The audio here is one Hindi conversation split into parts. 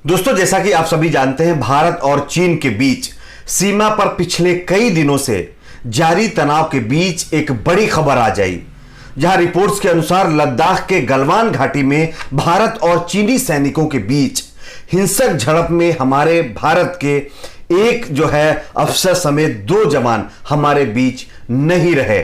दोस्तों, जैसा कि आप सभी जानते हैं, भारत और चीन के बीच सीमा पर पिछले कई दिनों से जारी तनाव के बीच एक बड़ी खबर आ जाई, जहां रिपोर्ट्स के अनुसार लद्दाख के गलवान घाटी में भारत और चीनी सैनिकों के बीच हिंसक झड़प में हमारे भारत के एक अफसर समेत 2 जवान हमारे बीच नहीं रहे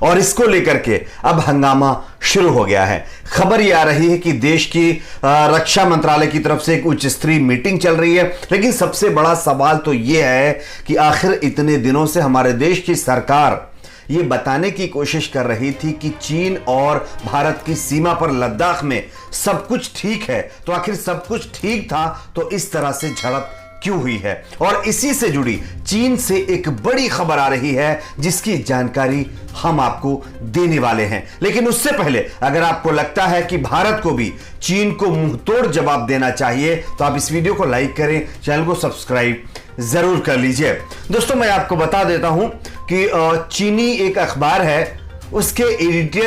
और इसको लेकर के अब हंगामा शुरू हो गया है। खबर यह आ रही है कि देश की रक्षा मंत्रालय की तरफ से एक उच्च स्तरीय मीटिंग चल रही है, लेकिन सबसे बड़ा सवाल तो यह है कि आखिर इतने दिनों से हमारे देश की सरकार ये बताने की कोशिश कर रही थी कि चीन और भारत की सीमा पर लद्दाख में सब कुछ ठीक है, तो आखिर सब कुछ ठीक था तो इस तरह से झड़प क्यों हुई है। और इसी से जुड़ी चीन से एक बड़ी खबर आ रही है जिसकी जानकारी हम आपको देने वाले हैं। लेकिन उससे पहले अगर आपको लगता है कि भारत को भी चीन को मुंहतोड़ जवाब देना चाहिए तो आप इस वीडियो को लाइक करें, चैनल को सब्सक्राइब जरूर कर लीजिए। दोस्तों, मैं आपको बता देता हूं कि चीनी एक अखबार है, उसके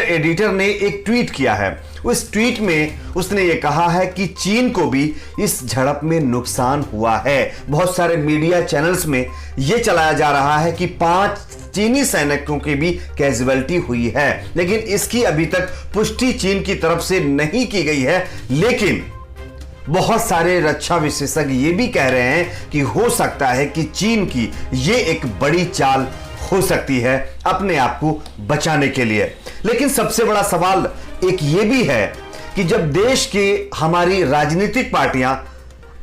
एडिटर ने एक ट्वीट किया है। उस ट्वीट में उसने ये कहा है कि चीन को भी इस झड़प में नुकसान हुआ है। बहुत सारे मीडिया चैनल्स में यह चलाया जा रहा है कि 5 चीनी सैनिकों की भी कैजुअलिटी हुई है, लेकिन इसकी अभी तक पुष्टि चीन की तरफ से नहीं की गई है। लेकिन बहुत सारे रक्षा विशेषज्ञ ये भी कह रहे हैं कि हो सकता है कि चीन की ये एक बड़ी चाल हो सकती है अपने आप को बचाने के लिए। लेकिन सबसे बड़ा सवाल एक ये भी है कि जब देश के हमारी राजनीतिक पार्टियां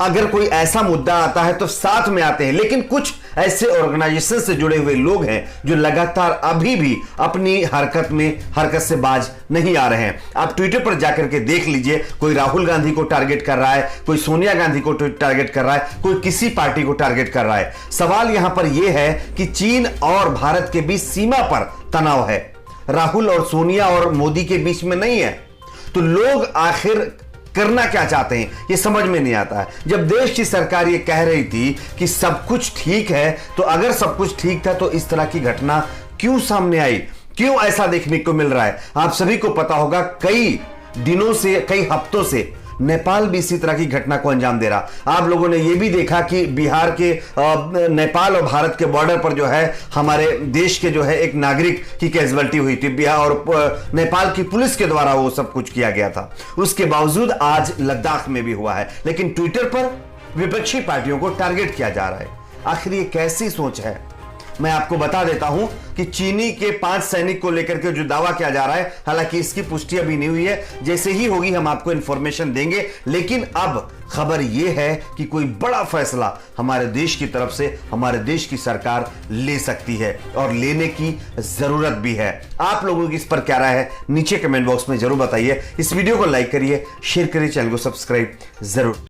अगर कोई ऐसा मुद्दा आता है तो साथ में आते हैं, लेकिन कुछ ऐसे ऑर्गेनाइजेशन से जुड़े हुए लोग हैं जो लगातार अभी भी अपनी हरकत से बाज नहीं आ रहे हैं। आप ट्विटर पर जाकर के देख लीजिए, कोई राहुल गांधी को टारगेट कर रहा है, कोई सोनिया गांधी को टारगेट कर रहा है, कोई किसी पार्टी को टारगेट कर रहा है। सवाल यहां पर यह है कि चीन और भारत के बीच सीमा पर तनाव है, राहुल और सोनिया और मोदी के बीच में नहीं है। तो लोग आखिर करना क्या चाहते हैं ये समझ में नहीं आता है। जब देश की सरकार ये कह रही थी कि सब कुछ ठीक है, तो अगर सब कुछ ठीक था तो इस तरह की घटना क्यों सामने आई, क्यों ऐसा देखने को मिल रहा है। आप सभी को पता होगा कई दिनों से, कई हफ्तों से नेपाल भी इसी तरह की घटना को अंजाम दे रहा। आप लोगों ने यह भी देखा कि बिहार के नेपाल और भारत के बॉर्डर पर हमारे देश के एक नागरिक की कैजुअलिटी हुई थी। बिहार और नेपाल की पुलिस के द्वारा वो सब कुछ किया गया था। उसके बावजूद आज लद्दाख में भी हुआ है, लेकिन ट्विटर पर विपक्षी पार्टियों को टारगेट किया जा रहा है। आखिर ये कैसी सोच है? मैं आपको बता देता हूं कि चीनी के 5 सैनिक को लेकर के जो दावा किया जा रहा है, हालांकि इसकी पुष्टि अभी नहीं हुई है, जैसे ही होगी हम आपको इंफॉर्मेशन देंगे। लेकिन अब खबर यह है कि कोई बड़ा फैसला हमारे देश की तरफ से हमारे देश की सरकार ले सकती है और लेने की जरूरत भी है। आप लोगों की इस पर क्या राय है नीचे कमेंट बॉक्स में जरूर बताइए। इस वीडियो को लाइक करिए, शेयर करिए, चैनल को सब्सक्राइब जरूर